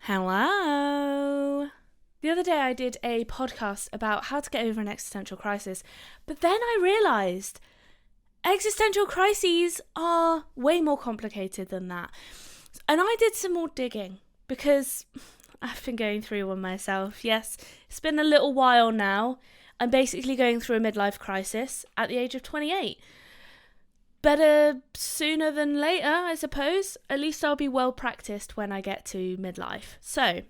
Hello. The other day I did a podcast about how to get over an existential crisis, but then I realised existential crises are way more complicated than that. And I did some more digging because I've been going through one myself. Yes, it's been a little while now. I'm basically going through a midlife crisis at the age of 28. Better sooner than later, I suppose. At least I'll be well practiced when I get to midlife. So,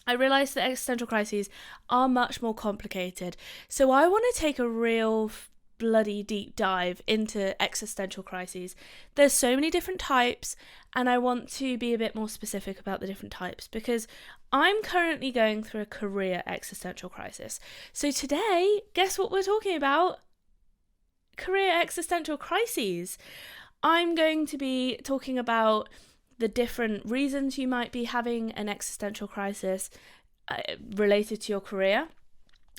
I realised that existential crises are much more complicated. So I want to take a real bloody deep dive into existential crises. There's so many different types, and I want to be a bit more specific about the different types because I'm currently going through a career existential crisis. So today, guess what we're talking about? Career existential crises. I'm going to be talking about the different reasons you might be having an existential crisis related to your career.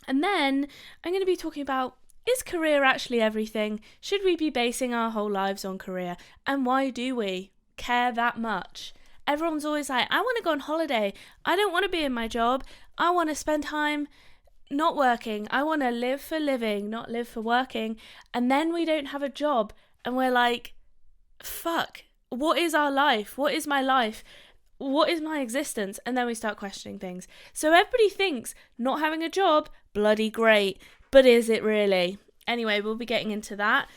And then I'm going to be talking about, is career actually everything? Should we be basing our whole lives on career? And why do we care that much? Everyone's always like, I want to go on holiday. I don't want to be in my job. I want to spend time not working. I want to live for living, not live for working. And then we don't have a job and we're like, fuck, what is our life? What is my life? What is my existence? And then we start questioning things. So everybody thinks not having a job, bloody great. But is it really? Anyway, we'll be getting into that.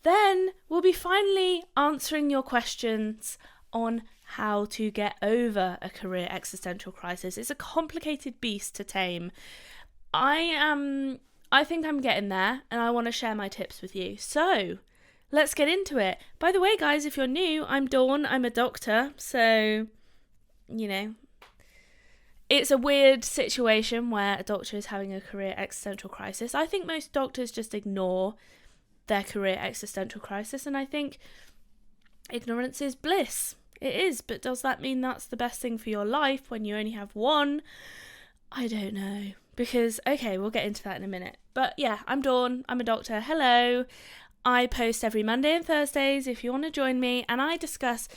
Then we'll be finally answering your questions on how to get over a career existential crisis. It's a complicated beast to tame. I think I'm getting there, and I want to share my tips with you. So, let's get into it. By the way, guys, if you're new, I'm Dawn. I'm a doctor, so, it's a weird situation where a doctor is having a career existential crisis. I think most doctors just ignore their career existential crisis, and I think ignorance is bliss. It is, but does that mean that's the best thing for your life when you only have one? I don't know. Because, okay, we'll get into that in a minute. But yeah, I'm Dawn. I'm a doctor. Hello. I post every Monday and Thursdays if you want to join me. And I discuss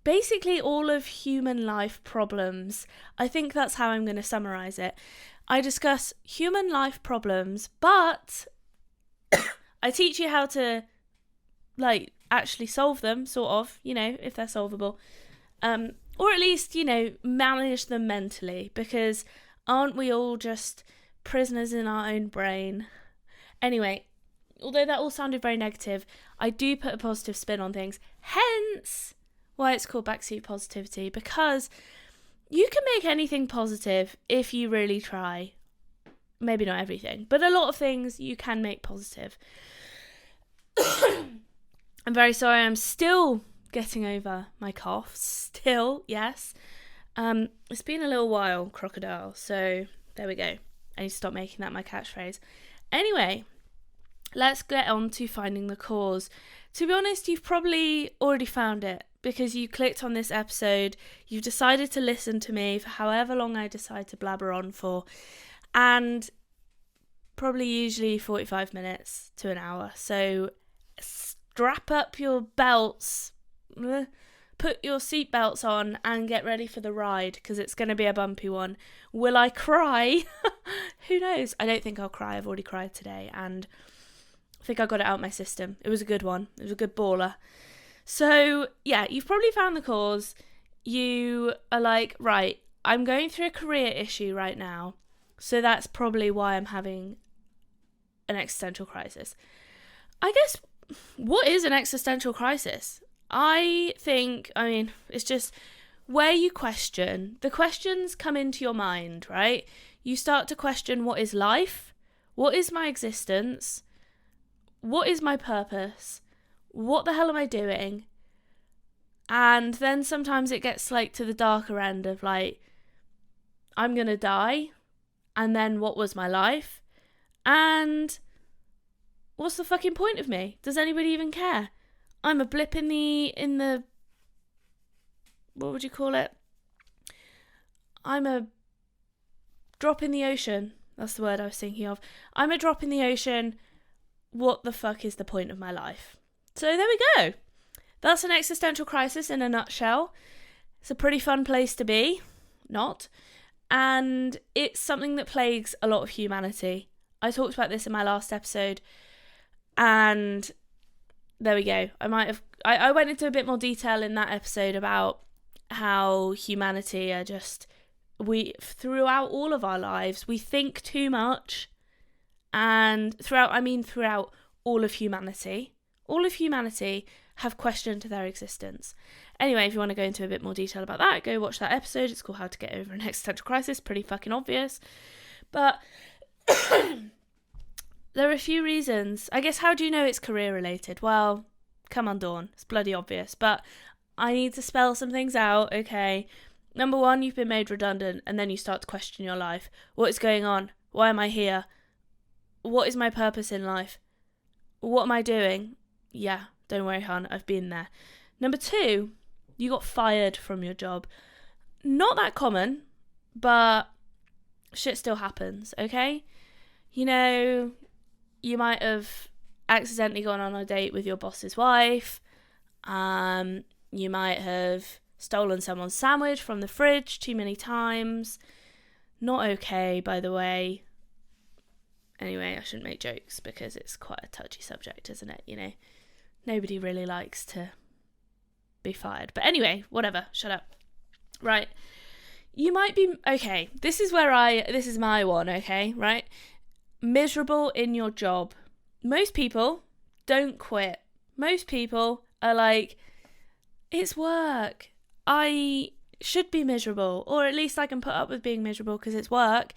basically all of human life problems. I think that's how I'm going to summarise it. I discuss human life problems, but I teach you how to, actually solve them, sort of, if they're solvable. Or at least, manage them mentally. Because aren't we all just prisoners in our own brain? Anyway, although that all sounded very negative, I do put a positive spin on things. Hence why it's called Backseat Positivity, because you can make anything positive if you really try. Maybe not everything, but a lot of things you can make positive. I'm very sorry, I'm still getting over my cough. Still, yes. It's been a little while, crocodile, so there we go. I need to stop making that my catchphrase. Anyway, let's get on to finding the cause. To be honest, you've probably already found it because you clicked on this episode, you've decided to listen to me for however long I decide to blabber on for, and probably usually 45 minutes to an hour. So strap up your belts, put your seatbelts on and get ready for the ride because it's going to be a bumpy one. Will I cry? Who knows? I don't think I'll cry. I've already cried today and I think I got it out of my system. It was a good one. It was a good baller. So, yeah, you've probably found the cause. You are like, right, I'm going through a career issue right now. So that's probably why I'm having an existential crisis. I guess, what is an existential crisis? I think, it's just where you question. The questions come into your mind, right? You start to question, what is life? What is my existence? What is my purpose? What the hell am I doing? And then sometimes it gets to the darker end of I'm going to die. And then what was my life? And what's the fucking point of me? Does anybody even care? I'm a blip in the what would you call it? I'm a drop in the ocean. That's the word I was thinking of. I'm a drop in the ocean. What the fuck is the point of my life? So there we go. That's an existential crisis in a nutshell. It's a pretty fun place to be. not. And it's something that plagues a lot of humanity. I talked about this in my last episode, and there we go. I went into a bit more detail in that episode about how humanity are just, throughout all of our lives, we think too much. And throughout all of humanity have questioned their existence. Anyway, if you want to go into a bit more detail about that, go watch that episode. It's called How to Get Over an Existential Crisis. Pretty fucking obvious. But there are a few reasons. I guess, how do you know it's career related? Well, come on, Dawn. It's bloody obvious. But I need to spell some things out, okay? Number one, you've been made redundant, and then you start to question your life. What is going on? Why am I here? What is my purpose in life? What am I doing? Yeah, don't worry, hon, I've been there. Number two, you got fired from your job. Not that common, but shit still happens, okay? You know, you might have accidentally gone on a date with your boss's wife. You might have stolen someone's sandwich from the fridge too many times. Not okay, by the way. Anyway, I shouldn't make jokes because it's quite a touchy subject, isn't it? You know, nobody really likes to be fired. But anyway, whatever, shut up. Right. You might be, okay, this is my one, okay, right? Miserable in your job. Most people don't quit. Most people are like, it's work. I should be miserable, or at least I can put up with being miserable because it's work.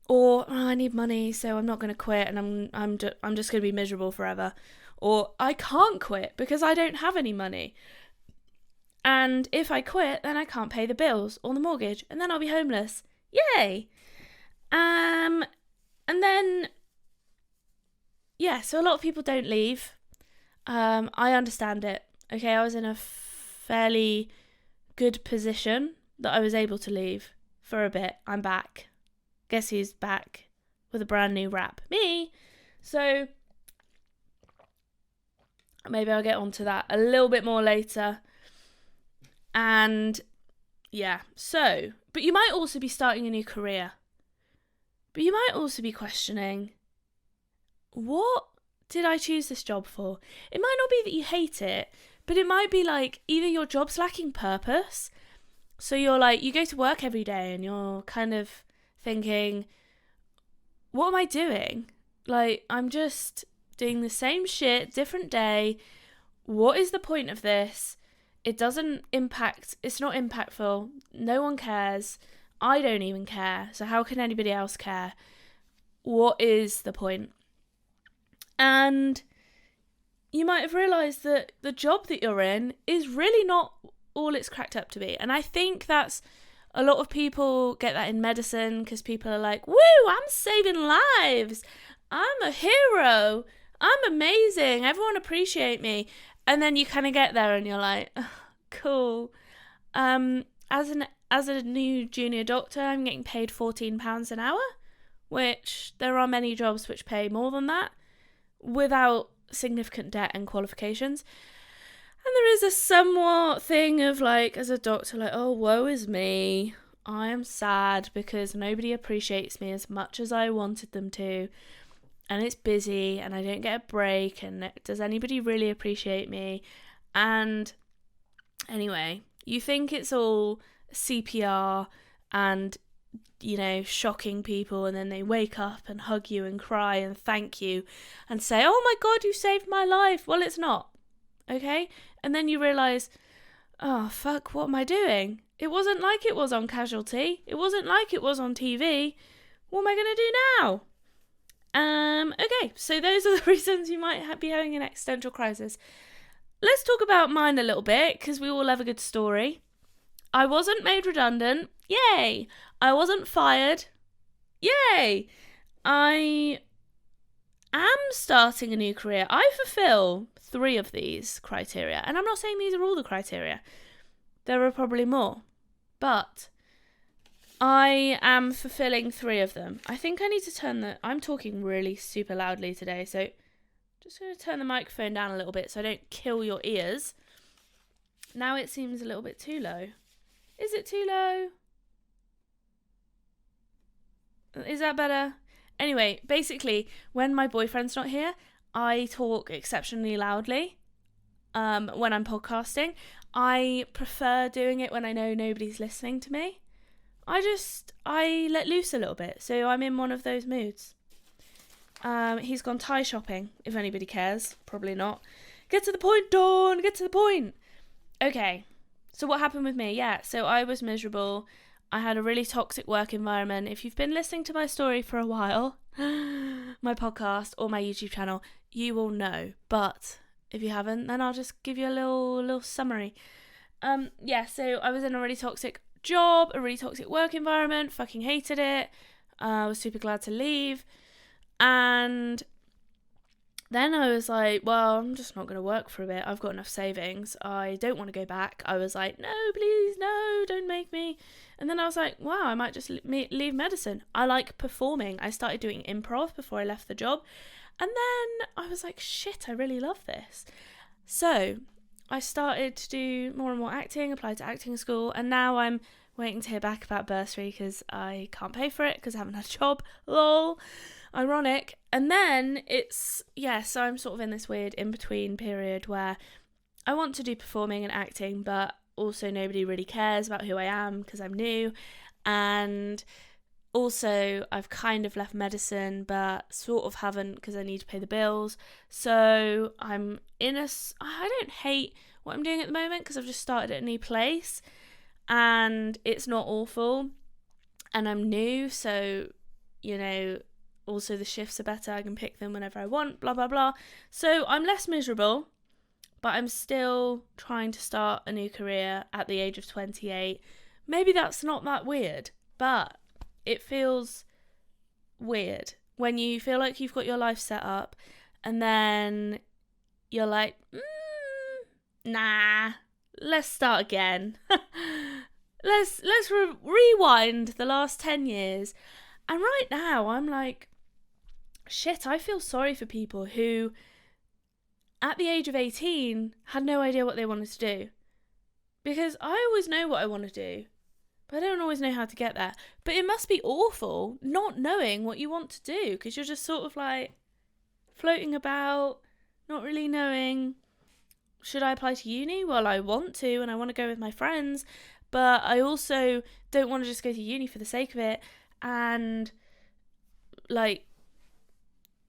Or, I need money, so I'm not going to quit, and I'm just going to be miserable forever. Or, I can't quit because I don't have any money. And if I quit, then I can't pay the bills or the mortgage, and then I'll be homeless. Yay! And then, yeah, so a lot of people don't leave. I understand it. Okay, I was in a fairly good position that I was able to leave for a bit. I'm back. Guess who's back with a brand new rap? Me! So, maybe I'll get onto that a little bit more later. And, yeah, so, but you might also be starting a new career. But you might also be questioning, what did I choose this job for? It might not be that you hate it, but it might be like either your job's lacking purpose. So you're like, you go to work every day and you're kind of thinking, what am I doing? Like, I'm just doing the same shit, different day. What is the point of this? It's not impactful. No one cares. I don't even care. So how can anybody else care? What is the point? And you might have realised that the job that you're in is really not all it's cracked up to be. And I think that's, a lot of people get that in medicine because people are like, woo, I'm saving lives. I'm a hero. I'm amazing. Everyone appreciate me. And then you kind of get there and you're like, oh, cool. As a new junior doctor, I'm getting paid £14 an hour, which there are many jobs which pay more than that without significant debt and qualifications. And there is a somewhat thing of like, as a doctor, like, oh, woe is me. I am sad because nobody appreciates me as much as I wanted them to. And it's busy and I don't get a break. And does anybody really appreciate me? And anyway, you think it's all CPR and, you know, shocking people, and then they wake up and hug you and cry and thank you and say, oh my God, you saved my life. Well, it's not. Okay? And then you realise, oh, fuck, what am I doing? It wasn't like it was on Casualty. It wasn't like it was on TV. What am I going to do now? Okay, so those are the reasons you might be having an existential crisis. Let's talk about mine a little bit, because we all have a good story. I wasn't made redundant. Yay! I wasn't fired. Yay! I am starting a new career. I fulfill 3 of these criteria. And I'm not saying these are all the criteria. There are probably more. But I am fulfilling 3 of them. I think I need to I'm talking really super loudly today, so just going to turn the microphone down a little bit so I don't kill your ears. Now it seems a little bit too low. Is it too low? Is that better? Anyway, basically, when my boyfriend's not here, I talk exceptionally loudly when I'm podcasting. I prefer doing it when I know nobody's listening to me. I let loose a little bit, so I'm in one of those moods. He's gone Thai shopping, if anybody cares. Probably not. Get to the point, Dawn! Get to the point! Okay, so what happened with me? Yeah, so I was miserable. I had a really toxic work environment. If you've been listening to my story for a while, my podcast or my YouTube channel, you will know. But if you haven't, then I'll just give you a little summary. So I was in a really toxic job, a really toxic work environment, fucking hated it. I was super glad to leave. And then I was like, well, I'm just not going to work for a bit. I've got enough savings. I don't want to go back. I was like, no, please, no, don't make me. And then I was like, wow, I might just leave medicine. I like performing. I started doing improv before I left the job. And then I was like, shit, I really love this. So I started to do more and more acting, applied to acting school, and now I'm waiting to hear back about bursary because I can't pay for it because I haven't had a job. Lol. Ironic. And then so I'm sort of in this weird in-between period where I want to do performing and acting, but also nobody really cares about who I am because I'm new. And also I've kind of left medicine, but sort of haven't because I need to pay the bills. So I don't hate what I'm doing at the moment because I've just started at a new place and it's not awful. And I'm new, so, also the shifts are better. I can pick them whenever I want, blah, blah, blah. So I'm less miserable, but I'm still trying to start a new career at the age of 28. Maybe that's not that weird, but it feels weird when you feel like you've got your life set up and then you're like, nah, let's start again. let's rewind the last 10 years. And right now I'm like, shit, I feel sorry for people who at the age of 18 had no idea what they wanted to do. Because I always know what I want to do, but I don't always know how to get there. But it must be awful not knowing what you want to do because you're just sort of like floating about, not really knowing, should I apply to uni? Well, I want to and I want to go with my friends, but I also don't want to just go to uni for the sake of it and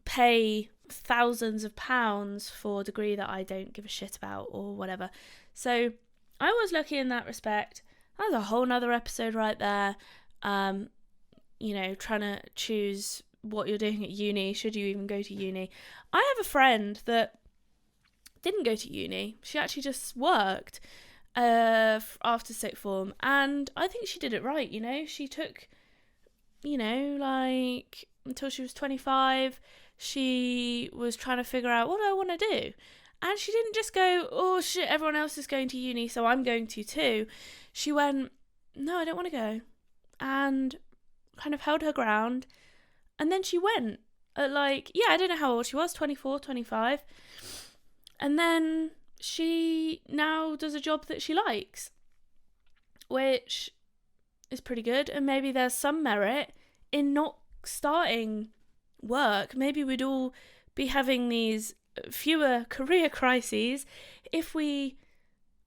pay thousands of pounds for a degree that I don't give a shit about or whatever. So I was lucky in that respect. That's a whole nother episode right there. Trying to choose what you're doing at uni. Should you even go to uni? I have a friend that didn't go to uni. She actually just worked after sixth form. And I think she did it right, She took, until she was 25, she was trying to figure out, what do I want to do? And she didn't just go, oh shit, everyone else is going to uni, so I'm going to too. She went, no, I don't want to go. And kind of held her ground. And then she went at I don't know how old she was, 24, 25. And then she now does a job that she likes, which is pretty good. And maybe there's some merit in not starting work. Maybe we'd all be having these fewer career crises if we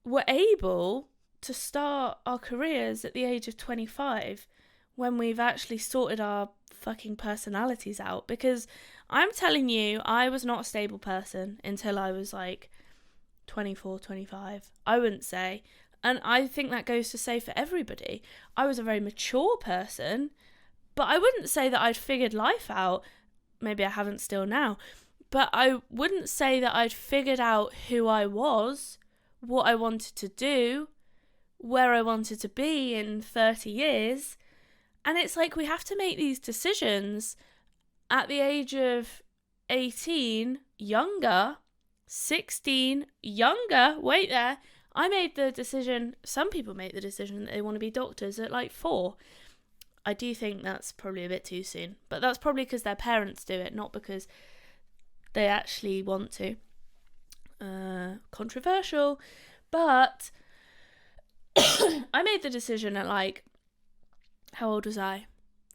were able to start our careers at the age of 25 when we've actually sorted our fucking personalities out. Because I'm telling you, I was not a stable person until I was 24, 25. I wouldn't say. And I think that goes to say for everybody. I was a very mature person, but I wouldn't say that I'd figured life out. Maybe I haven't still now. But I wouldn't say that I'd figured out who I was, what I wanted to do, where I wanted to be in 30 years. And it's we have to make these decisions at the age of 18, younger, 16, younger. Wait there. I made the decision, some people make the decision that they want to be doctors at 4. I do think that's probably a bit too soon. But that's probably because their parents do it, not because they actually want to. Controversial. But I made the decision at how old was I?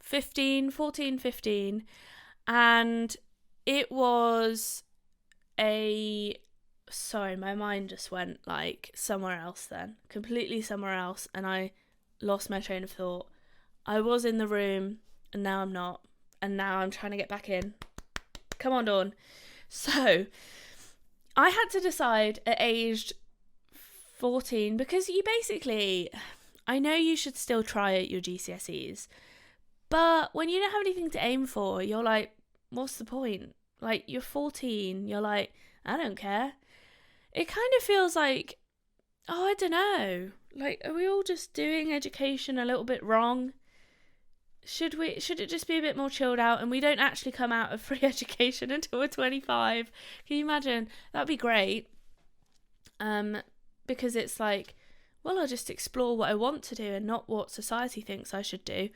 14, 15, and it was sorry, my mind just went like somewhere else then, completely somewhere else, and I lost my train of thought. I was in the room, and now I'm not, and now I'm trying to get back in. Come on, Dawn. So, I had to decide at age 14, because you basically, I know you should still try at your GCSEs, but when you don't have anything to aim for, you're like, what's the point? Like, you're 14, you're like, I don't care. It kind of feels like, I don't know, like, are we all just doing education a little bit wrong? Should it just be a bit more chilled out, and we don't actually come out of free education until we're 25? Can you imagine? That'd be great. Because it's like, well, I'll just explore what I want to do and not what society thinks I should do.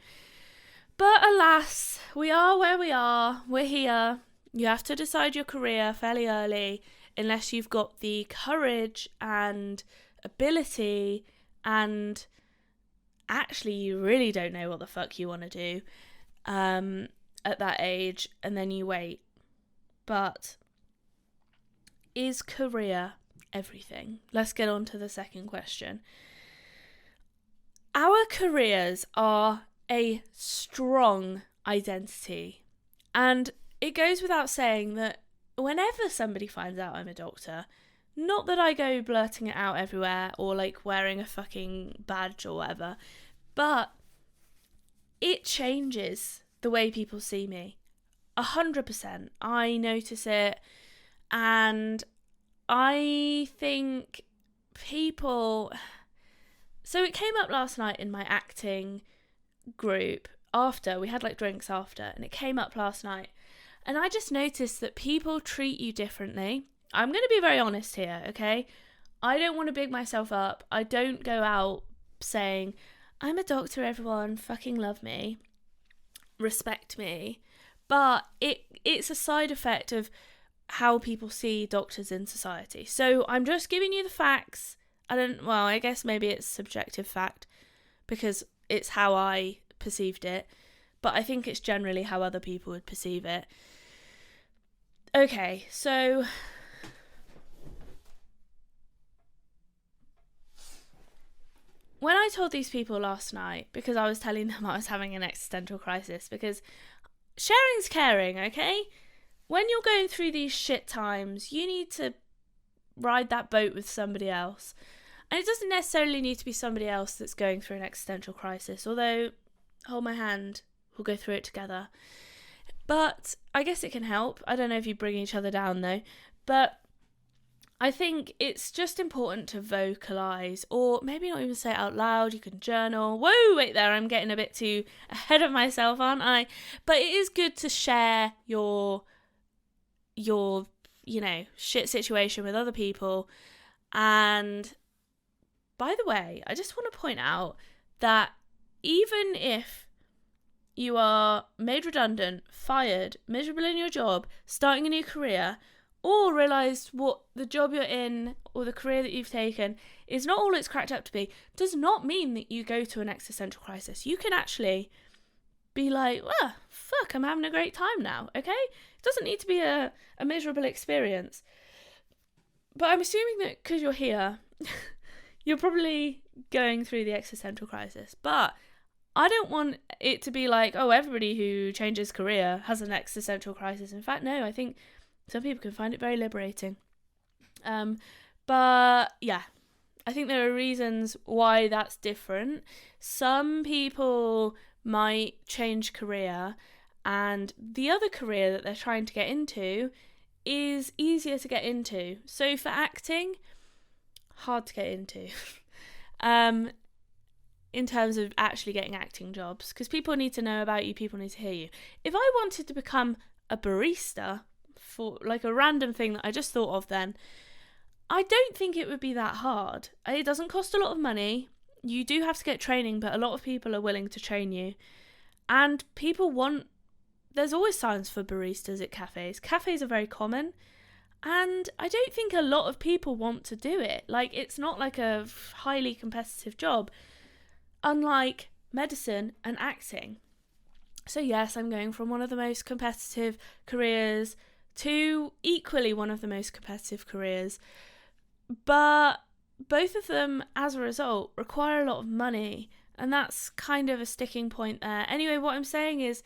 But alas, we are where we are. We're here. You have to decide your career fairly early, unless you've got the courage and ability, and actually you really don't know what the fuck you want to do at that age, and then you wait. But is career everything? Let's get on to the second question. Our careers are a strong identity, and it goes without saying that whenever somebody finds out I'm a doctor, not that I go blurting it out everywhere or like wearing a fucking badge or whatever, but it changes the way people see me. 100%. I notice it, and I think people... So it came up last night in my acting group after, we had like drinks after, and it came up last night, and I just noticed that people treat you differently. I'm going to be very honest here, okay? I don't want to big myself up. I don't go out saying, I'm a doctor, everyone, fucking love me, respect me. But it's a side effect of how people see doctors in society. So I'm just giving you the facts. I guess maybe it's subjective fact because it's how I perceived it. But I think it's generally how other people would perceive it. Okay, so... when I told these people last night, because I was telling them I was having an existential crisis, because sharing's caring, okay? When you're going through these shit times, you need to ride that boat with somebody else. And it doesn't necessarily need to be somebody else that's going through an existential crisis, although, hold my hand, we'll go through it together. But I guess it can help. I don't know if you bring each other down though, but I think it's just important to vocalise, or maybe not even say it out loud. You can journal. Whoa, wait there, I'm getting a bit too ahead of myself, aren't I? But it is good to share your shit situation with other people. And by the way, I just want to point out that even if you are made redundant, fired, miserable in your job, starting a new career, or realised what the job you're in or the career that you've taken is not all it's cracked up to be, does not mean that you go to an existential crisis. You can actually be like, well, fuck, I'm having a great time now, okay? It doesn't need to be a miserable experience. But I'm assuming that because you're here, you're probably going through the existential crisis. But I don't want it to be like, oh, everybody who changes career has an existential crisis. In fact, no, I think some people can find it very liberating. But yeah, I think there are reasons why that's different. Some people might change career and the other career that they're trying to get into is easier to get into. So for acting, hard to get into. In terms of actually getting acting jobs, because people need to know about you, people need to hear you. If I wanted to become a barista, for like a random thing that I just thought of then, I don't think it would be that hard. It doesn't cost a lot of money. You do have to get training, but a lot of people are willing to train you. And there's always signs for baristas at cafes. Cafes are very common. And I don't think a lot of people want to do it. Like, it's not like a highly competitive job, unlike medicine and acting. So yes, I'm going from one of the most competitive careers to equally one of the most competitive careers. But both of them, as a result, require a lot of money. And that's kind of a sticking point there. Anyway, what I'm saying is,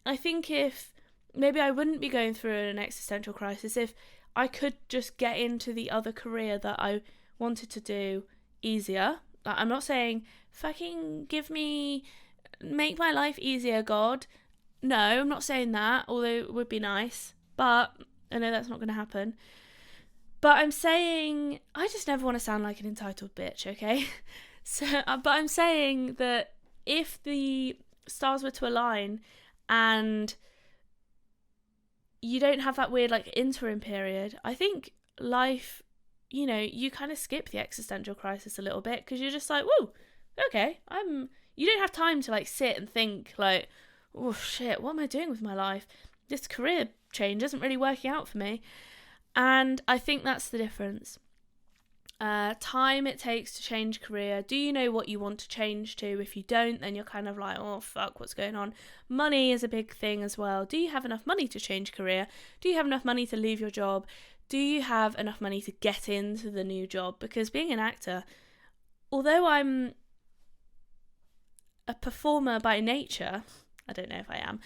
I think if maybe I wouldn't be going through an existential crisis if I could just get into the other career that I wanted to do easier. Like, I'm not saying fucking make my life easier, God. No, I'm not saying that, although it would be nice. But I know that's not going to happen. But I'm saying, I just never want to sound like an entitled bitch, okay? But I'm saying that if the stars were to align and you don't have that weird like interim period, I think life, you kind of skip the existential crisis a little bit because you're just like, whoa, okay, you don't have time to like sit and think like, oh shit, what am I doing with my life? This career change isn't really working out for me. And I think that's the difference. Time it takes to change career. Do you know what you want to change to? If you don't, then you're kind of like, oh fuck, what's going on? Money is a big thing as well. Do you have enough money to change career? Do you have enough money to leave your job? Do you have enough money to get into the new job? Because being an actor, although I'm a performer by nature, I don't know if I am,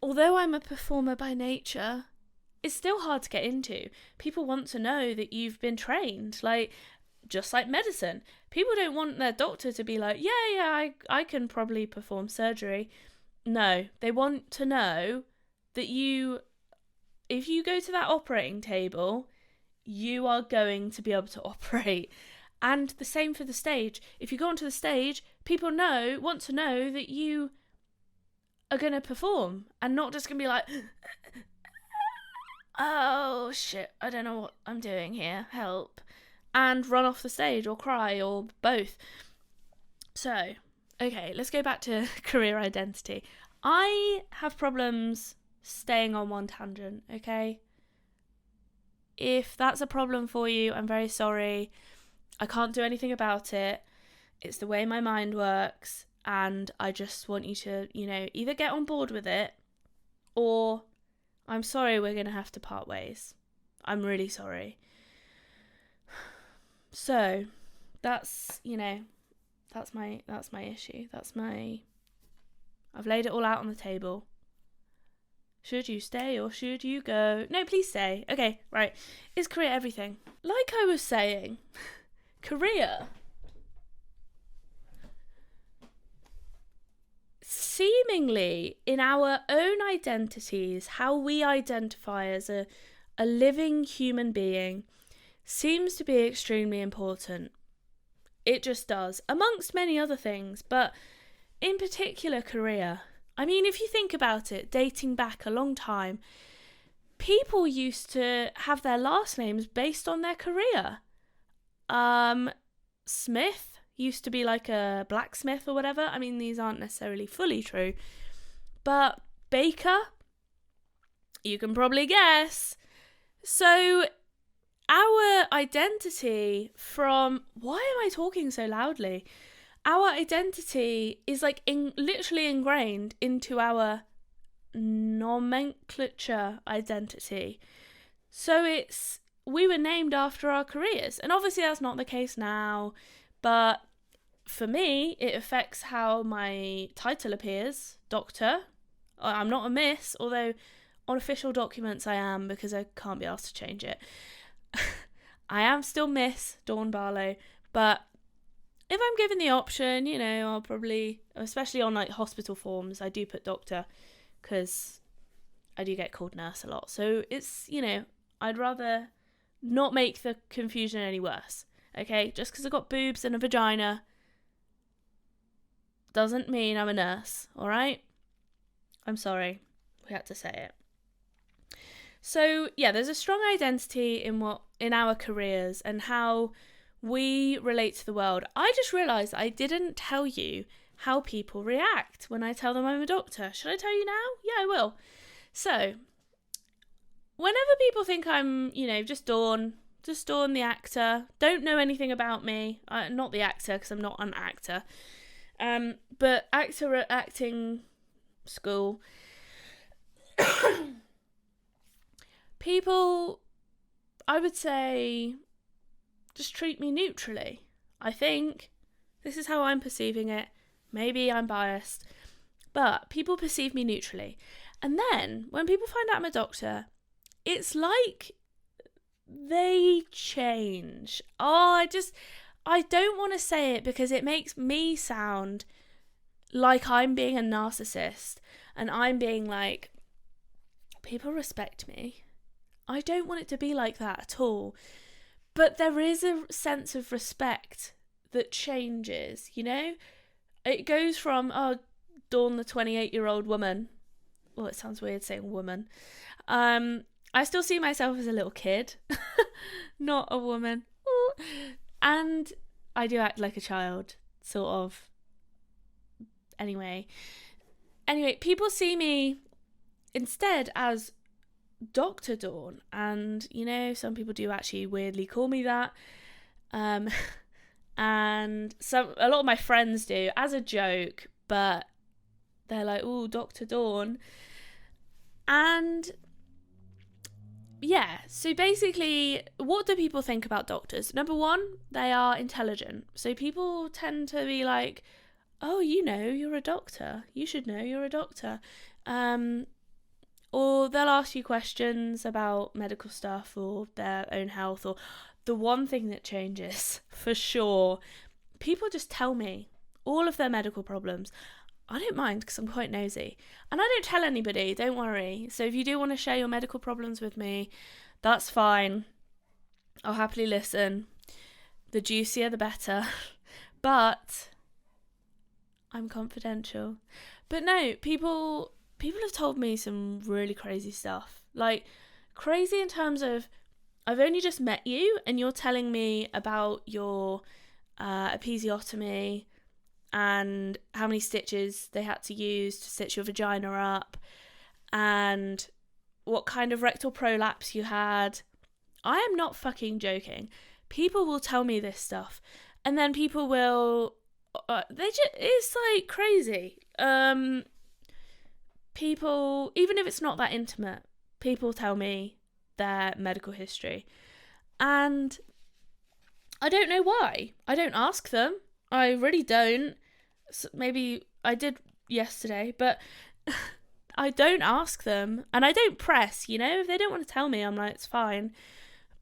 although I'm a performer by nature, it's still hard to get into. People want to know that you've been trained, just like medicine. People don't want their doctor to be like, yeah, I can probably perform surgery. No, they want to know that if you go to that operating table, you are going to be able to operate. And the same for the stage. If you go onto the stage, people want to know that you are going to perform and not just going to be like, oh shit, I don't know what I'm doing here, help, and run off the stage or cry or both. So, okay, let's go back to career identity. I have problems staying on one tangent, okay? If that's a problem for you, I'm very sorry. I can't do anything about it. It's the way my mind works, and I just want you to, either get on board with it or I'm sorry, we're going to have to part ways. I'm really sorry. So, that's my issue. I've laid it all out on the table. Should you stay or should you go? No, please stay. Okay, right. Is career everything? Like I was saying, career seemingly in our own identities, how we identify as a living human being, seems to be extremely important. It just does, amongst many other things, but in particular career. I mean, if you think about it, dating back a long time, people used to have their last names based on their career. Smith used to be like a blacksmith or whatever. I mean, these aren't necessarily fully true. But Baker, you can probably guess. So our identity why am I talking so loudly? Our identity is literally ingrained into our nomenclature identity. So we were named after our careers. And obviously that's not the case now. But for me, it affects how my title appears, doctor. I'm not a miss, although on official documents I am because I can't be asked to change it. I am still Miss Dawn Barlow, but if I'm given the option, I'll probably, especially on hospital forms, I do put doctor because I do get called nurse a lot. So it's, I'd rather not make the confusion any worse. Okay, just because I've got boobs and a vagina doesn't mean I'm a nurse, alright? I'm sorry, we had to say it. So, yeah, there's a strong identity in our careers and how we relate to the world. I just realised I didn't tell you how people react when I tell them I'm a doctor. Should I tell you now? Yeah, I will. So, whenever people think I'm, just Dawn the actor, don't know anything about me, not the actor because I'm not an actor, but acting school, people, I would say, just treat me neutrally. I think this is how I'm perceiving it. Maybe I'm biased, but people perceive me neutrally. And then when people find out I'm a doctor, it's like they change. I don't want to say it because it makes me sound like I'm being a narcissist and I'm being like, people respect me. I don't want it to be like that at all. But there is a sense of respect that changes, you know? It goes from, Dawn, the 28-year-old woman. Well, it sounds weird saying woman. I still see myself as a little kid, not a woman. And I do act like a child, sort of. Anyway, people see me instead as Dr. Dawn. And, you know, some people do actually weirdly call me that. And a lot of my friends do as a joke, but they're like, "Ooh, Dr. Dawn." And yeah, so basically, what do people think about doctors? Number one, they are intelligent. So people tend to be like, "Oh, you know, you're a doctor. You should know you're a doctor." Or they'll ask you questions about medical stuff or their own health. Or the one thing that changes, for sure, people just tell me all of their medical problems. I don't mind because I'm quite nosy. And I don't tell anybody, don't worry. So if you do want to share your medical problems with me, that's fine. I'll happily listen. The juicier, the better. But I'm confidential. But no, people have told me some really crazy stuff. Like, crazy in terms of, I've only just met you and you're telling me about your episiotomy and how many stitches they had to use to stitch your vagina up and what kind of rectal prolapse you had. I am not fucking joking. People will tell me this stuff and then people will it's like crazy. People, even if it's not that intimate, people tell me their medical history and I don't know why. I don't ask them. I really don't. Maybe I did yesterday, but I don't ask them and I don't press, you know? If they don't want to tell me, I'm like, it's fine.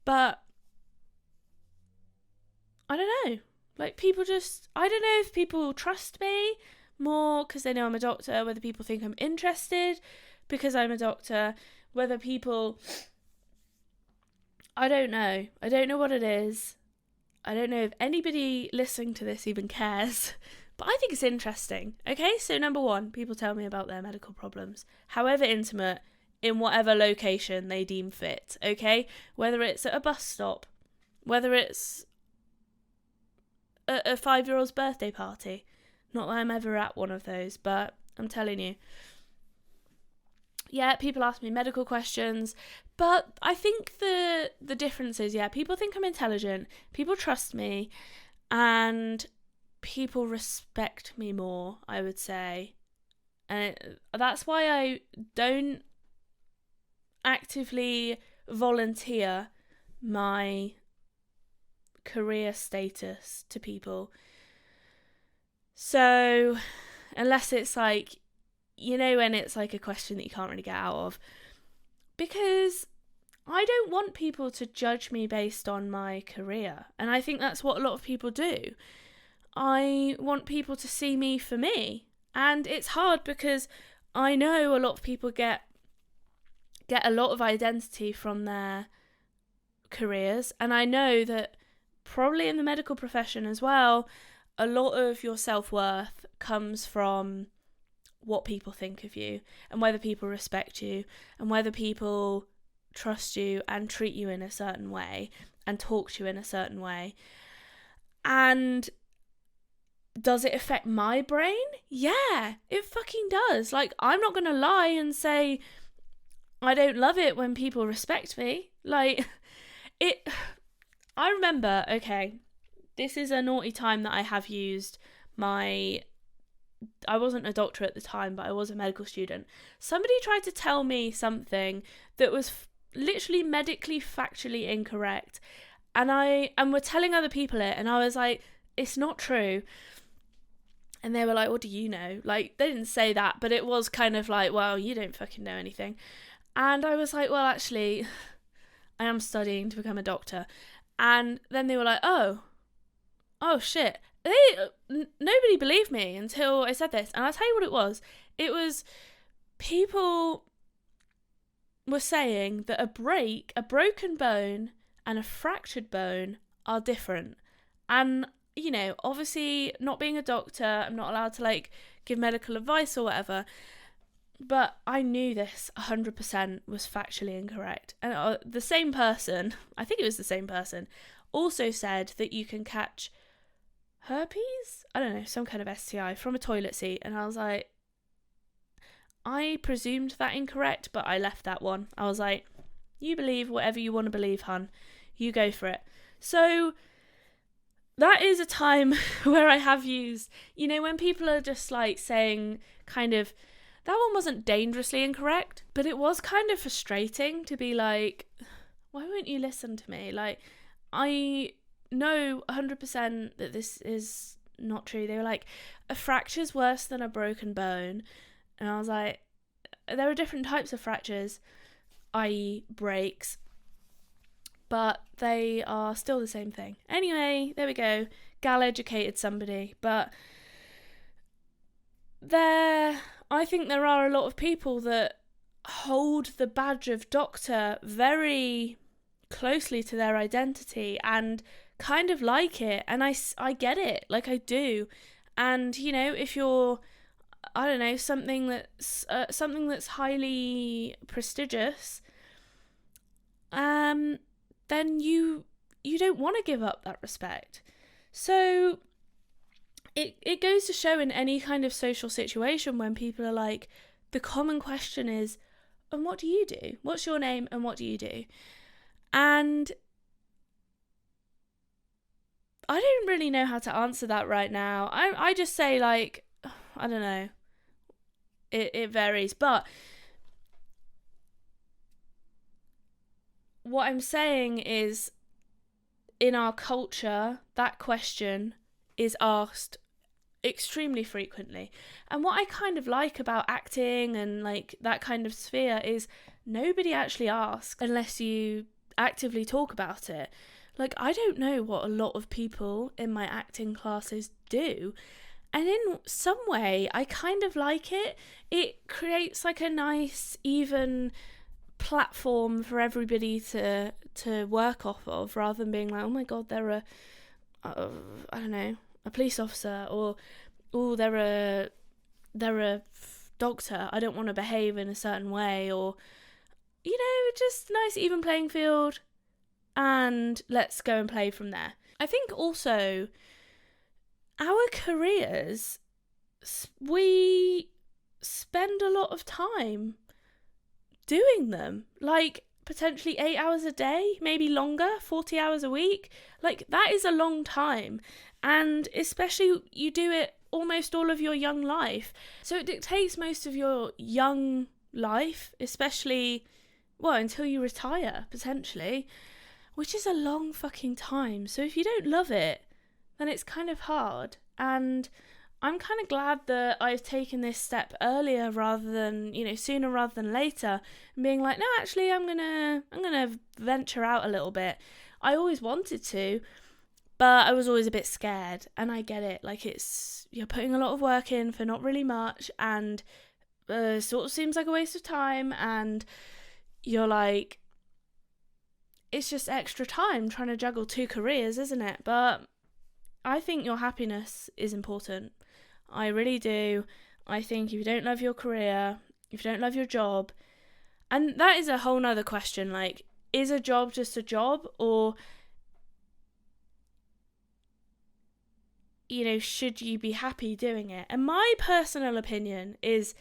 But I don't know. Like, people just, I don't know if people trust me more because they know I'm a doctor, whether people think I'm interested because I'm a doctor, whether people, I don't know. I don't know what it is. I don't know if anybody listening to this even cares, but I think it's interesting. Okay, so number one, people tell me about their medical problems, however intimate, in whatever location they deem fit, okay? Whether it's at a bus stop, whether it's a 5-year-old's birthday party. Not that I'm ever at one of those, but I'm telling you. Yeah, people ask me medical questions, but I think the difference is, people think I'm intelligent, people trust me, and people respect me more, I would say. And that's why I don't actively volunteer my career status to people. So, unless it's like, you know, when it's like a question that you can't really get out of, because I don't want people to judge me based on my career. And I think that's what a lot of people do. I want people to see me for me. And it's hard because I know a lot of people get a lot of identity from their careers. And I know that probably in the medical profession as well, a lot of your self-worth comes from what people think of you and whether people respect you and whether people trust you and treat you in a certain way and talk to you in a certain way. And does it affect my brain? Yeah, it fucking does. Like, I'm not gonna lie and say I don't love it when people respect me. Like, I remember, okay, this is a naughty time that I have used my I wasn't a doctor at the time, but I was a medical student. Somebody tried to tell me something that was literally medically factually incorrect, and were telling other people it, and I was like, it's not true. And they were like, what do you know? Like, they didn't say that, but it was kind of like, well, you don't fucking know anything. And I was like, well, actually, I am studying to become a doctor. And then they were like, oh shit. Nobody believed me until I said this. And I'll tell you what it was. It was people were saying that a broken bone and a fractured bone are different. And, you know, obviously not being a doctor, I'm not allowed to like give medical advice or whatever. But I knew this 100% was factually incorrect. And the same person, I think it was the same person, also said that you can catch herpes? I don't know, some kind of STI from a toilet seat. And I was like, I presumed that incorrect, but I left that one. I was like, you believe whatever you want to believe, hun. You go for it. So that is a time where I have used, you know, when people are just like saying kind of, that one wasn't dangerously incorrect, but it was kind of frustrating to be like, why won't you listen to me? Like, I know 100% that this is not true. They were like, a fracture's worse than a broken bone. And I was like, there are different types of fractures, i.e. breaks, but they are still the same thing. Anyway, there we go. Gal educated somebody. But I think there are a lot of people that hold the badge of doctor very closely to their identity and kind of like it. And I get it. Like, I do. And, you know, if you're, I don't know, something that's highly prestigious, then you don't want to give up that respect. So it goes to show in any kind of social situation when people are like, the common question is, and what do you do? What's your name and what do you do? And I don't really know how to answer that right now. I just say, like, I don't know. It varies. But what I'm saying is, in our culture, that question is asked extremely frequently. And what I kind of like about acting and like that kind of sphere is nobody actually asks unless you actively talk about it. Like, I don't know what a lot of people in my acting classes do. And in some way, I kind of like it. It creates like a nice, even platform for everybody to work off of, rather than being like, oh my God, they're I don't know, a police officer, or oh, they're a doctor, I don't want to behave in a certain way, or, you know, just nice even playing field, and let's go and play from there. I think also our careers, we spend a lot of time doing them, like potentially 8 hours a day, maybe longer, 40 hours a week. Like, that is a long time, and especially you do it almost all of your young life, so it dictates most of your young life, especially, well, until you retire potentially, which is a long fucking time. So if you don't love it, then it's kind of hard. And I'm kind of glad that I've taken this step earlier rather than, you know, sooner rather than later, and being like, no, actually, I'm gonna venture out a little bit. I always wanted to, but I was always a bit scared, and I get it. Like, you're putting a lot of work in for not really much, and sort of seems like a waste of time, and you're like, it's just extra time trying to juggle 2 careers, isn't it? But I think your happiness is important. I really do. I think if you don't love your career, if you don't love your job, and that is a whole nother question, like, is a job just a job, or, you know, should you be happy doing it? And my personal opinion is,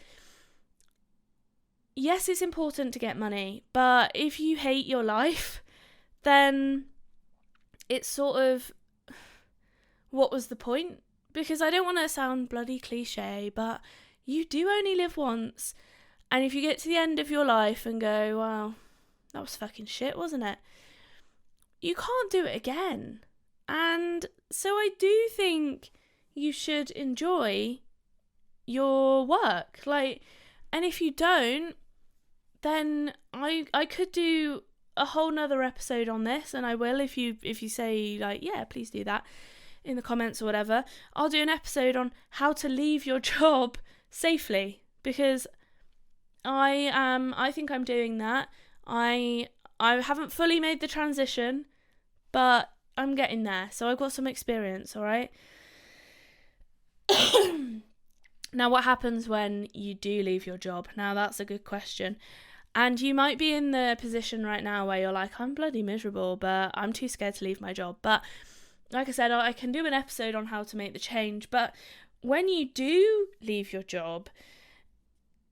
yes, it's important to get money, but if you hate your life, then it's sort of, what was the point? because I don't want to sound bloody cliche, but you do only live once. And if you get to the end of your life and go, well, that was fucking shit, wasn't it? You can't do it again. And so I do think you should enjoy your work. And if you don't, then I could do a whole nother episode on this, and I will if you say yeah, please do that in the comments or whatever. I'll do an episode on how to leave your job safely, because I think I'm doing that. I haven't fully made the transition, but I'm getting there. So I've got some experience, all right? Now, what happens when you do leave your job? Now, that's a good question. And you might be in the position right now where you're like, I'm bloody miserable, but I'm too scared to leave my job. But like I said, I can do an episode on how to make the change. But when you do leave your job,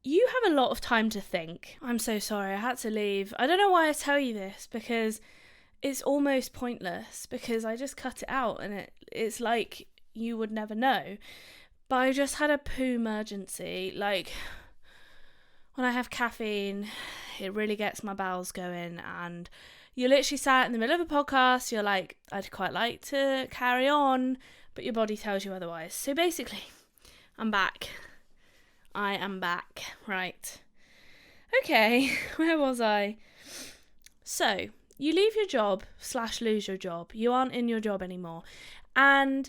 you have a lot of time to think. I'm so sorry, I had to leave. I don't know why I tell you this, because it's almost pointless, because I just cut it out and it's like you would never know. But I just had a poo emergency. When I have caffeine, it really gets my bowels going, and you're literally sat in the middle of a podcast, you're like, I'd quite like to carry on, but your body tells you otherwise. So basically, I'm back. I am back. Right. Okay, where was I? So, you leave your job / lose your job. You aren't in your job anymore. And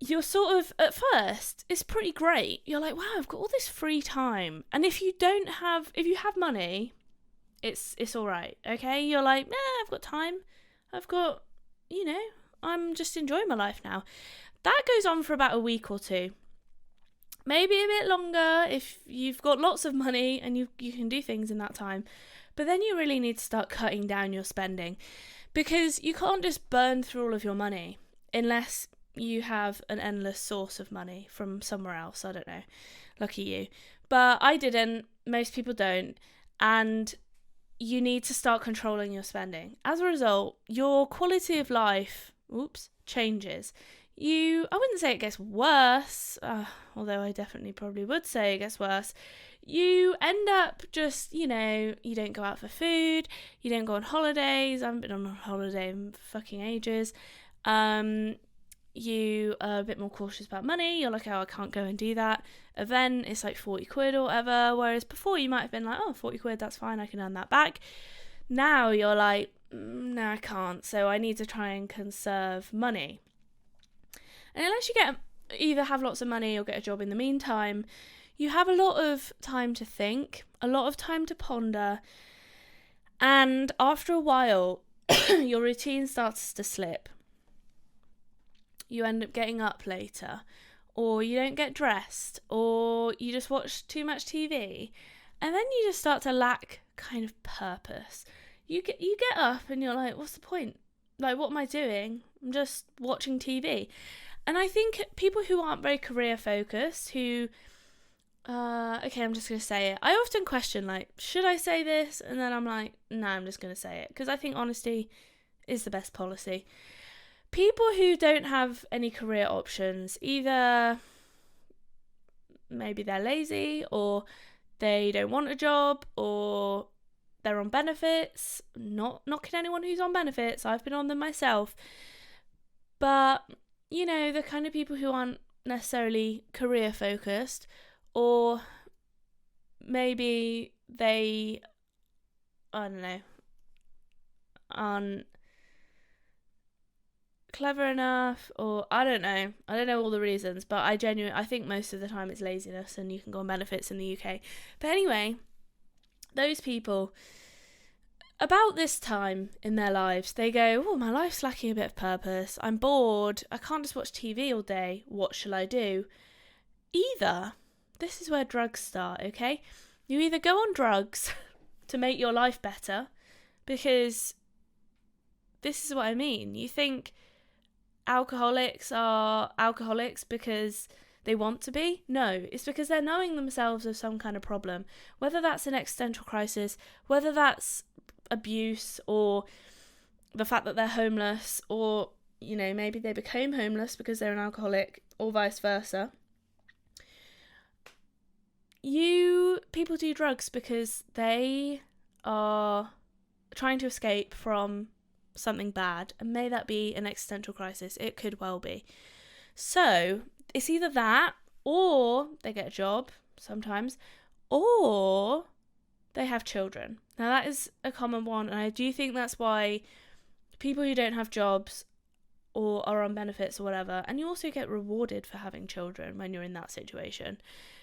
you're sort of, at first, it's pretty great. You're like, wow, I've got all this free time. And if you have money, it's all right, okay? You're like, I've got time. I've got, I'm just enjoying my life now. That goes on for about a week or two. Maybe a bit longer if you've got lots of money and you can do things in that time. But then you really need to start cutting down your spending, because you can't just burn through all of your money unless you have an endless source of money from somewhere else. I don't know. Lucky you. But I didn't. Most people don't. And you need to start controlling your spending. As a result, your quality of life, changes. I wouldn't say it gets worse, although I definitely probably would say it gets worse. You end up just, you don't go out for food, you don't go on holidays. I haven't been on a holiday in fucking ages. You are a bit more cautious about money. You're like, oh, I can't go and do that event. It's like 40 quid or whatever. Whereas before you might have been like, oh, 40 quid, that's fine. I can earn that back. Now you're like, no, I can't. So I need to try and conserve money. And unless you either have lots of money or get a job in the meantime, you have a lot of time to think, a lot of time to ponder. And after a while, your routine starts to slip. You end up getting up later, or you don't get dressed, or you just watch too much TV, and then you just start to lack kind of purpose. You get up and you're like, what's the point? Like, what am I doing? I'm just watching TV. And I think people who aren't very career focused, who, I'm just going to say it. I often question, should I say this? And then I'm like, no, I'm just going to say it, because I think honesty is the best policy. People who don't have any career options, either maybe they're lazy, or they don't want a job, or they're on benefits. Not knocking anyone who's on benefits, I've been on them myself. But, the kind of people who aren't necessarily career focused, or maybe they, I don't know, aren't clever enough, or I don't know all the reasons, but I think most of the time it's laziness, and you can go on benefits in the UK. But anyway, those people, about this time in their lives, they go, oh, my life's lacking a bit of purpose, I'm bored, I can't just watch TV all day, what shall I do? This is where drugs start, okay? You either go on drugs to make your life better, because this is what I mean. You think alcoholics are alcoholics because they want to be? No, it's because they're knowing themselves of some kind of problem, whether that's an existential crisis, whether that's abuse, or the fact that they're homeless, or maybe they became homeless because they're an alcoholic, or vice versa. People do drugs because they are trying to escape from something bad, and may that be an existential crisis. It could well be. So it's either that, or they get a job sometimes, or they have children. Now that is a common one, and I do think that's why people who don't have jobs or are on benefits or whatever, and you also get rewarded for having children when you're in that situation.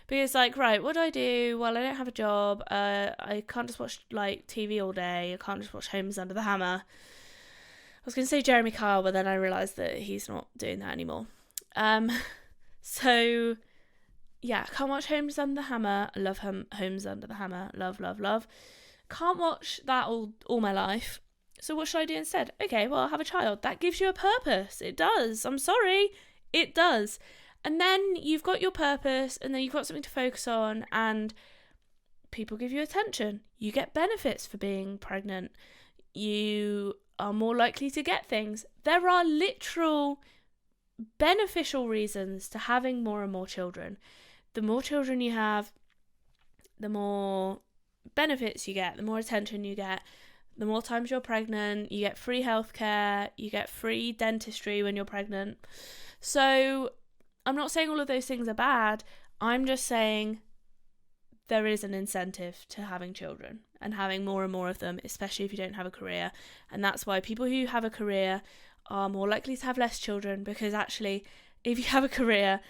Because right, what do I do? Well, I don't have a job. I can't just watch TV all day. I can't just watch Homes Under the Hammer. I was going to say Jeremy Kyle, but then I realised that he's not doing that anymore. So yeah, can't watch Homes Under the Hammer. I love Homes Under the Hammer. Love, love, love. Can't watch that all my life. So what should I do instead? Okay, well, I'll have a child. That gives you a purpose. It does. I'm sorry. It does. And then you've got your purpose, and then you've got something to focus on, and people give you attention. You get benefits for being pregnant. You are more likely to get things. There are literal beneficial reasons to having more and more children. The more children you have, the more benefits you get, the more attention you get, the more times you're pregnant, you get free healthcare, you get free dentistry when you're pregnant. So I'm not saying all of those things are bad. I'm just saying there is an incentive to having children and having more and more of them, especially if you don't have a career. And that's why people who have a career are more likely to have less children, because actually, if you have a career,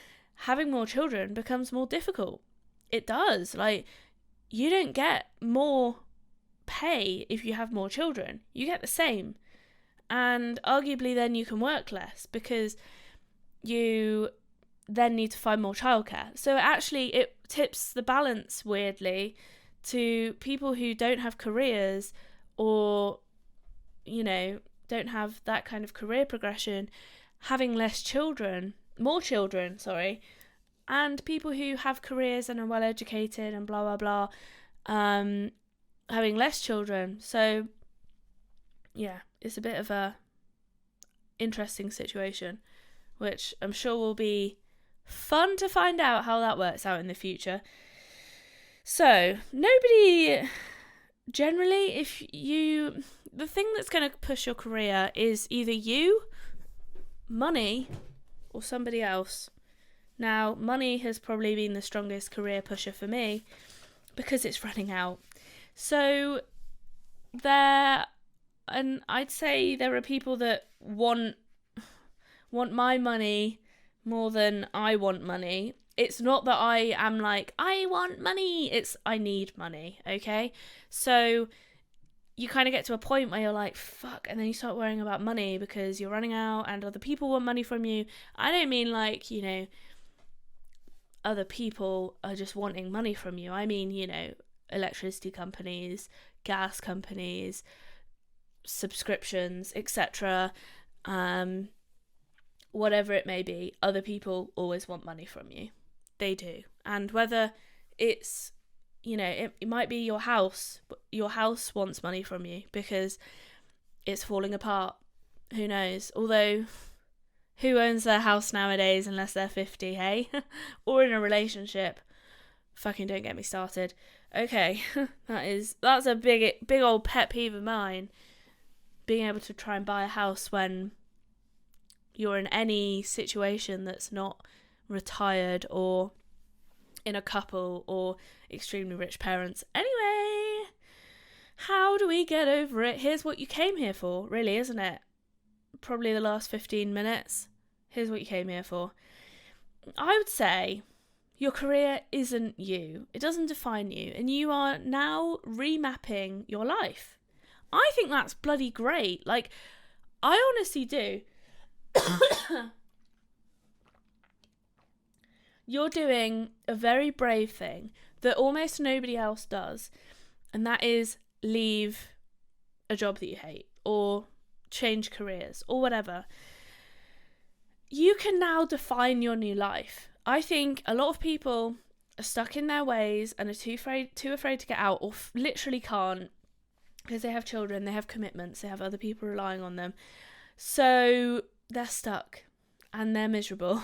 having more children becomes more difficult. It does. You don't get more pay if you have more children. You get the same. And arguably then you can work less, because you then need to find more childcare. So actually it tips the balance weirdly to people who don't have careers, or don't have that kind of career progression, having more children, and people who have careers and are well educated and blah blah blah, having less children. So yeah, it's a bit of a interesting situation, which I'm sure will be fun to find out how that works out in the future. So nobody generally, the thing that's going to push your career is either you, money, or somebody else. Now, money has probably been the strongest career pusher for me because it's running out. So and I'd say there are people that want my money more than I want money. It's not that I am I want money. It's I need money, okay? So you kind of get to a point where you're like, fuck, and then you start worrying about money because you're running out and other people want money from you. I don't mean other people are just wanting money from you. I mean, electricity companies, gas companies, subscriptions, etc. Whatever it may be, other people always want money from you. They do. And whether it's, it might be your house. Your house wants money from you because it's falling apart. Who knows? Although, who owns their house nowadays unless they're 50, hey? Or in a relationship. Fucking don't get me started. Okay, that's a big old pet peeve of mine. Being able to try and buy a house when you're in any situation that's not retired or in a couple or extremely rich parents. Anyway, how do we get over it? Here's what you came here for, really, isn't it? Probably the last 15 minutes. Here's what you came here for. I would say your career isn't you. It doesn't define you. And you are now remapping your life. I think that's bloody great. I honestly do. You're doing a very brave thing that almost nobody else does, and that is leave a job that you hate or change careers or whatever. You can now define your new life. I think a lot of people are stuck in their ways and are too afraid to get out, or literally can't, because they have children, they have commitments, they have other people relying on them. So they're stuck and they're miserable.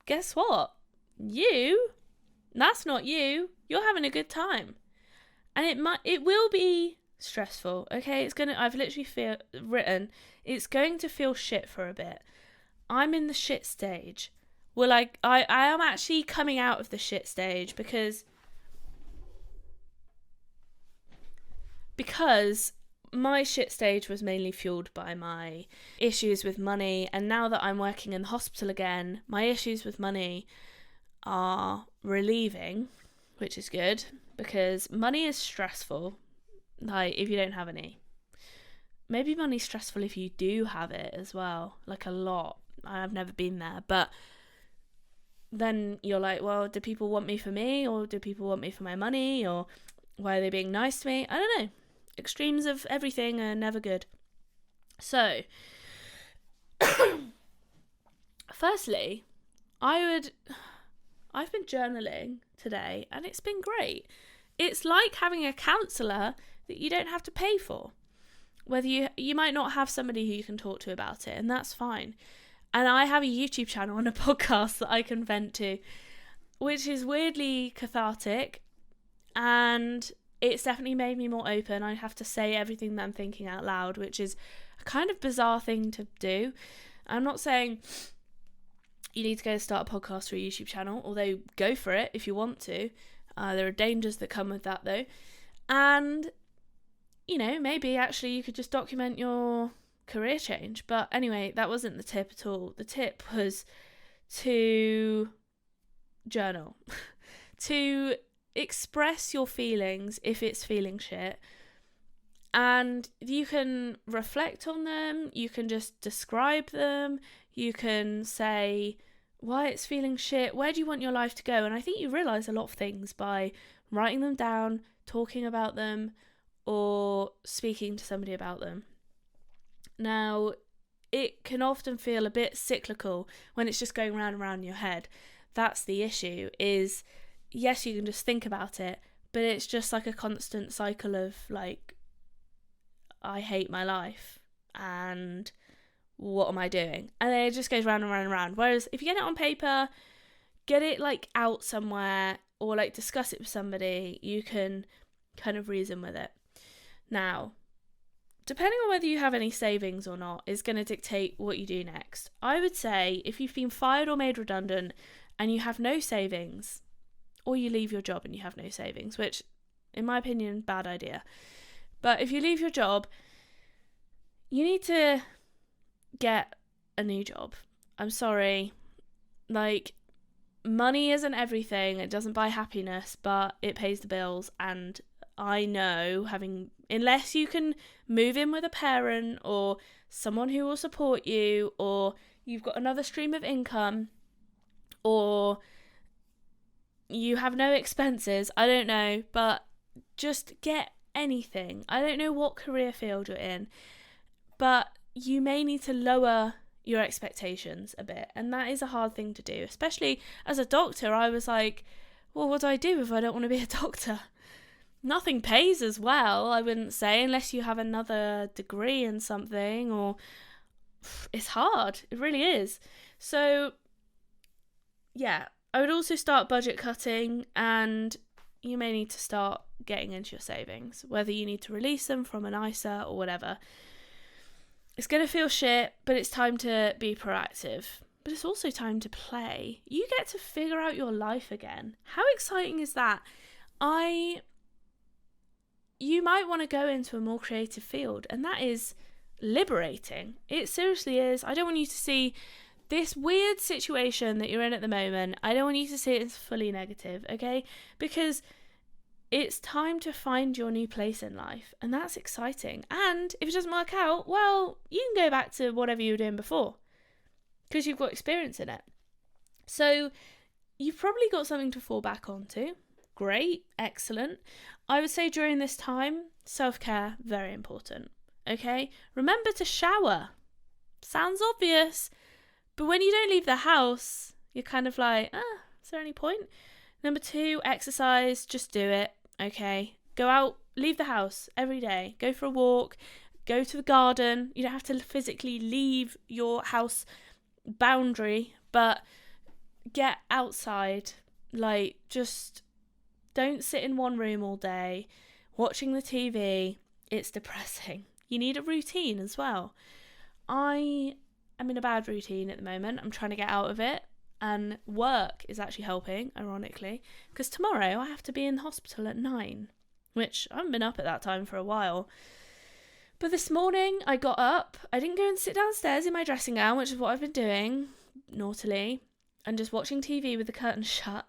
Guess what? That's not you. You're having a good time. And it will be stressful, okay? I've literally written, it's going to feel shit for a bit. I'm in the shit stage. Well, I am actually coming out of the shit stage because my shit stage was mainly fueled by my issues with money, and now that I'm working in the hospital again, my issues with money are relieving, which is good, because money is stressful, like, if you don't have any. Maybe money's stressful if you do have it as well, like a lot. I've never been there, but then you're like, well, do people want me for me, or do people want me for my money, or why are they being nice to me? I don't know. Extremes of everything are never good. So, firstly, I've been journaling today and it's been great. It's like having a counsellor that you don't have to pay for. Whether you might not have somebody who you can talk to about it, and that's fine. And I have a YouTube channel and a podcast that I can vent to, which is weirdly cathartic, and it's definitely made me more open. I have to say everything that I'm thinking out loud, which is a kind of bizarre thing to do. I'm not saying you need to go start a podcast or a YouTube channel, although go for it if you want to. There are dangers that come with that, though. And, maybe actually you could just document your career change. But anyway, that wasn't the tip at all. The tip was to journal, to express your feelings if it's feeling shit, and you can reflect on them, you can just describe them, you can say why it's feeling shit, where do you want your life to go. And I think you realise a lot of things by writing them down, talking about them, or speaking to somebody about them. Now, it can often feel a bit cyclical when it's just going round and round in your head. That's the issue, is yes, you can just think about it, but it's just like a constant cycle of like, I hate my life and what am I doing? And then it just goes round and round and round. Whereas if you get it on paper, get it like out somewhere, or like discuss it with somebody, you can kind of reason with it. Now, depending on whether you have any savings or not is going to dictate what you do next. I would say if you've been fired or made redundant and you have no savings, or you leave your job and you have no savings, which, in my opinion, bad idea. But if you leave your job, you need to get a new job. I'm sorry. Like, money isn't everything. It doesn't buy happiness, but it pays the bills. And I know, unless you can move in with a parent or someone who will support you, or you've got another stream of income, or you have no expenses, I don't know, but just get anything. I don't know what career field you're in, but you may need to lower your expectations a bit, and that is a hard thing to do, especially as a doctor. I was like, well, what do I do if I don't want to be a doctor? Nothing pays as well, I wouldn't say, unless you have another degree in something, or it's hard, it really is. So yeah, I would also start budget cutting, and you may need to start getting into your savings, whether you need to release them from an ISA or whatever. It's going to feel shit, but it's time to be proactive. But it's also time to play. You get to figure out your life again. How exciting is that? You might want to go into a more creative field, and that is liberating. It seriously is. I don't want you to see this weird situation that you're in at the moment. I don't want you to see it as fully negative, okay? Because it's time to find your new place in life, and that's exciting. And if it doesn't work out, well, you can go back to whatever you were doing before, because you've got experience in it. So you've probably got something to fall back onto. Great, excellent. I would say during this time, self-care, very important, okay? Remember to shower. Sounds obvious, but when you don't leave the house, you're kind of like, is there any point? Number 2, exercise, just do it, okay? Go out, leave the house every day, go for a walk, go to the garden. You don't have to physically leave your house boundary, but get outside. Like, just don't sit in one room all day watching the TV. It's depressing. You need a routine as well. I am in a bad routine at the moment. I'm trying to get out of it, and work is actually helping, ironically, because tomorrow I have to be in the hospital at 9, which I haven't been up at that time for a while. But this morning I got up. I didn't go and sit downstairs in my dressing gown, which is what I've been doing naughtily, and just watching TV with the curtains shut.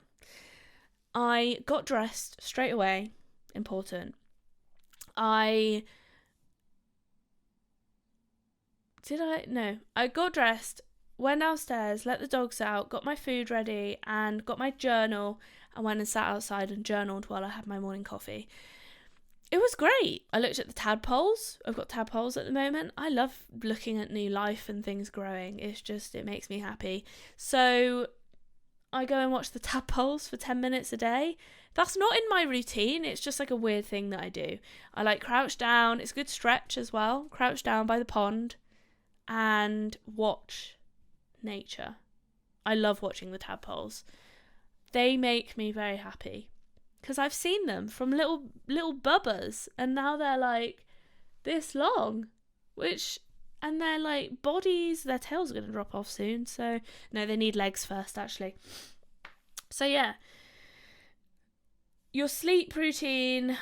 I got dressed straight away. Important. I got dressed, went downstairs, let the dogs out, got my food ready, and got my journal, and went and sat outside and journaled while I had my morning coffee. It was great. I looked at the tadpoles. I've got tadpoles at the moment. I love looking at new life and things growing. It makes me happy. So I go and watch the tadpoles for 10 minutes a day. That's not in my routine. It's just like a weird thing that I do. I like crouch down. It's a good stretch as well. Crouch down by the pond and watch nature. I love watching the tadpoles. They make me very happy. Because I've seen them from little bubbas, and now they're like this long, and they're like bodies, their tails are going to drop off soon, so no, they need legs first actually. So yeah, your sleep routine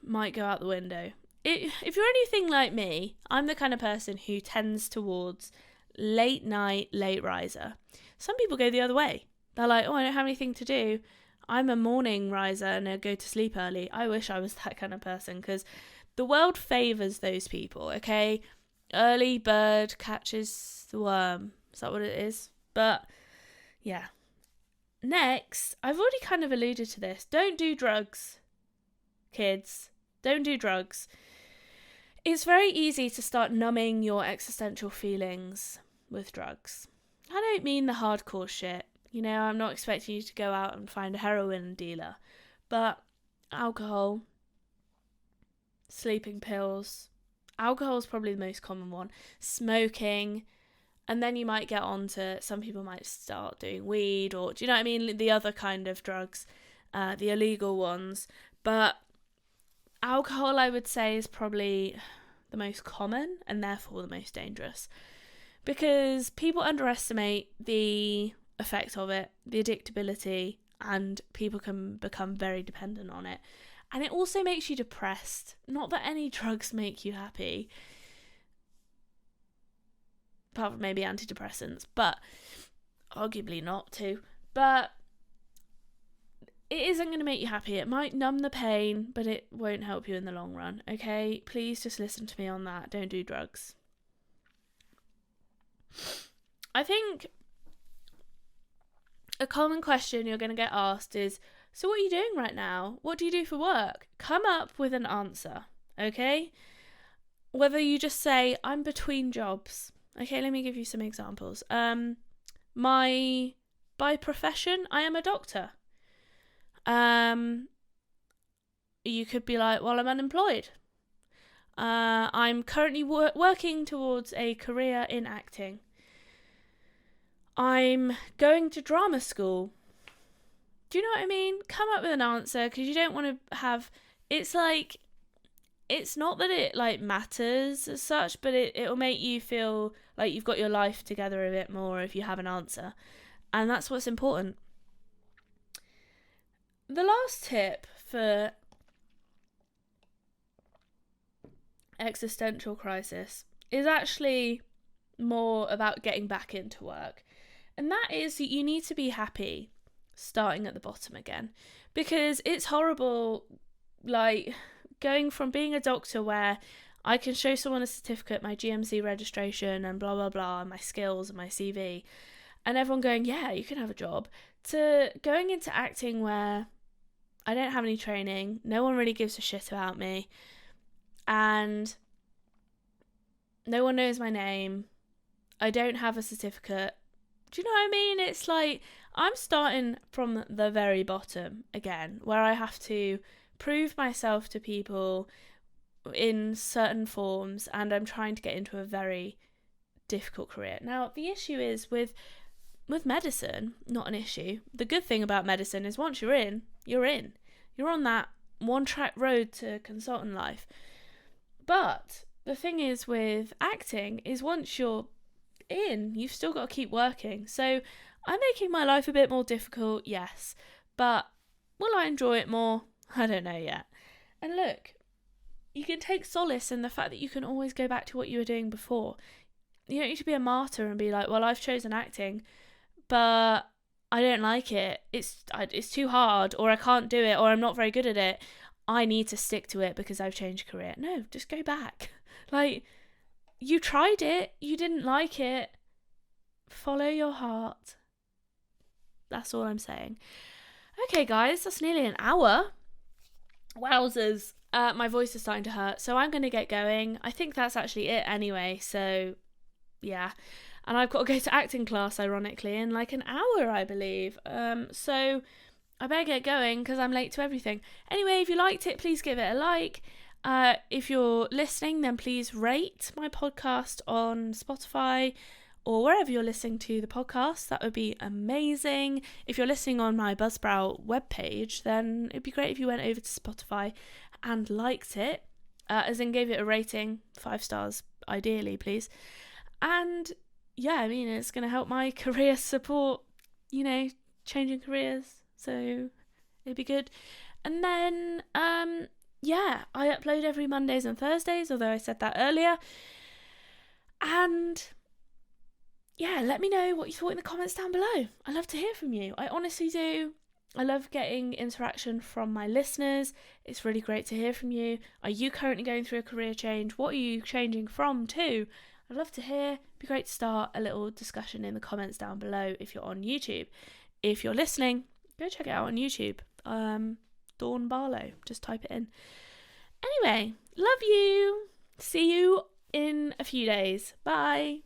might go out the window. If you're anything like me, I'm the kind of person who tends towards late night, late riser. Some people go the other way. They're like, oh, I don't have anything to do. I'm a morning riser and I go to sleep early. I wish I was that kind of person, because the world favours those people, okay? Early bird catches the worm. Is that what it is? But, yeah. Next, I've already kind of alluded to this. Don't do drugs, kids. Don't do drugs. It's very easy to start numbing your existential feelings with drugs. I don't mean the hardcore shit. You know, I'm not expecting you to go out and find a heroin dealer, but alcohol, sleeping pills, alcohol is probably the most common one, smoking, and then you might get on to, some people might start doing weed, or, do you know what I mean, the other kind of drugs, the illegal ones, but alcohol, I would say, is probably the most common and therefore the most dangerous, because people underestimate the effect of it, the addictability, and people can become very dependent on it. And it also makes you depressed. Not that any drugs make you happy, apart from maybe antidepressants, but arguably not too. But it isn't going to make you happy. It might numb the pain, but it won't help you in the long run, okay? Please just listen to me on that. Don't do drugs. I think a common question you're going to get asked is, so what are you doing right now? What do you do for work? Come up with an answer, okay? Whether you just say, I'm between jobs. Okay, let me give you some examples. By profession, I am a doctor. You could be like, well, I'm unemployed. I'm currently working towards a career in acting. I'm going to drama school. Do you know what I mean? Come up with an answer, because you don't want to have... It's like... It's not that it like matters as such, but it'll make you feel like you've got your life together a bit more if you have an answer. And that's what's important. The last tip for existential crisis is actually more about getting back into work. And that is that you need to be happy starting at the bottom again. Because it's horrible, like, going from being a doctor where I can show someone a certificate, my GMC registration and blah, blah, blah, and my skills and my CV, and everyone going, yeah, you can have a job, to going into acting where I don't have any training, no one really gives a shit about me, and no one knows my name, I don't have a certificate. Do you know what I mean? It's like I'm starting from the very bottom again, where I have to prove myself to people in certain forms, and I'm trying to get into a very difficult career. Now, the issue is with medicine, not an issue. The good thing about medicine is once you're in, you're in. You're on that one-track road to consultant life. But the thing is with acting is once you're in, you've still got to keep working. So I'm making my life a bit more difficult, yes. But will I enjoy it more? I don't know yet. And look, you can take solace in the fact that you can always go back to what you were doing before. You don't need to be a martyr and be like, well, I've chosen acting, but I don't like it. It's too hard, or I can't do it, or I'm not very good at it. I need to stick to it because I've changed career. No, just go back. Like, you tried it, you didn't like it. Follow your heart. That's all I'm saying. Okay, guys, that's nearly an hour. Wowzers. My voice is starting to hurt, so I'm going to get going. I think that's actually it anyway, so yeah. And I've got to go to acting class, ironically, in like an hour, I believe. So I better get going because I'm late to everything. Anyway, if you liked it, please give it a like. If you're listening, then please rate my podcast on Spotify or wherever you're listening to the podcast. That would be amazing. If you're listening on my Buzzsprout webpage, then it'd be great if you went over to Spotify and liked it, as in gave it a rating, 5 stars, ideally, please. And yeah, I mean, it's going to help my career support, changing careers. So it'd be good. And then, yeah, I upload every Mondays and Thursdays, although I said that earlier. And yeah, let me know what you thought in the comments down below. I love to hear from you. I honestly do. I love getting interaction from my listeners. It's really great to hear from you. Are you currently going through a career change? What are you changing from to? I'd love to hear. It'd be great to start a little discussion in the comments down below if you're on YouTube. If you're listening, go check it out on YouTube. Dawn Barlow. Just type it in. Anyway, love you. See you in a few days. Bye.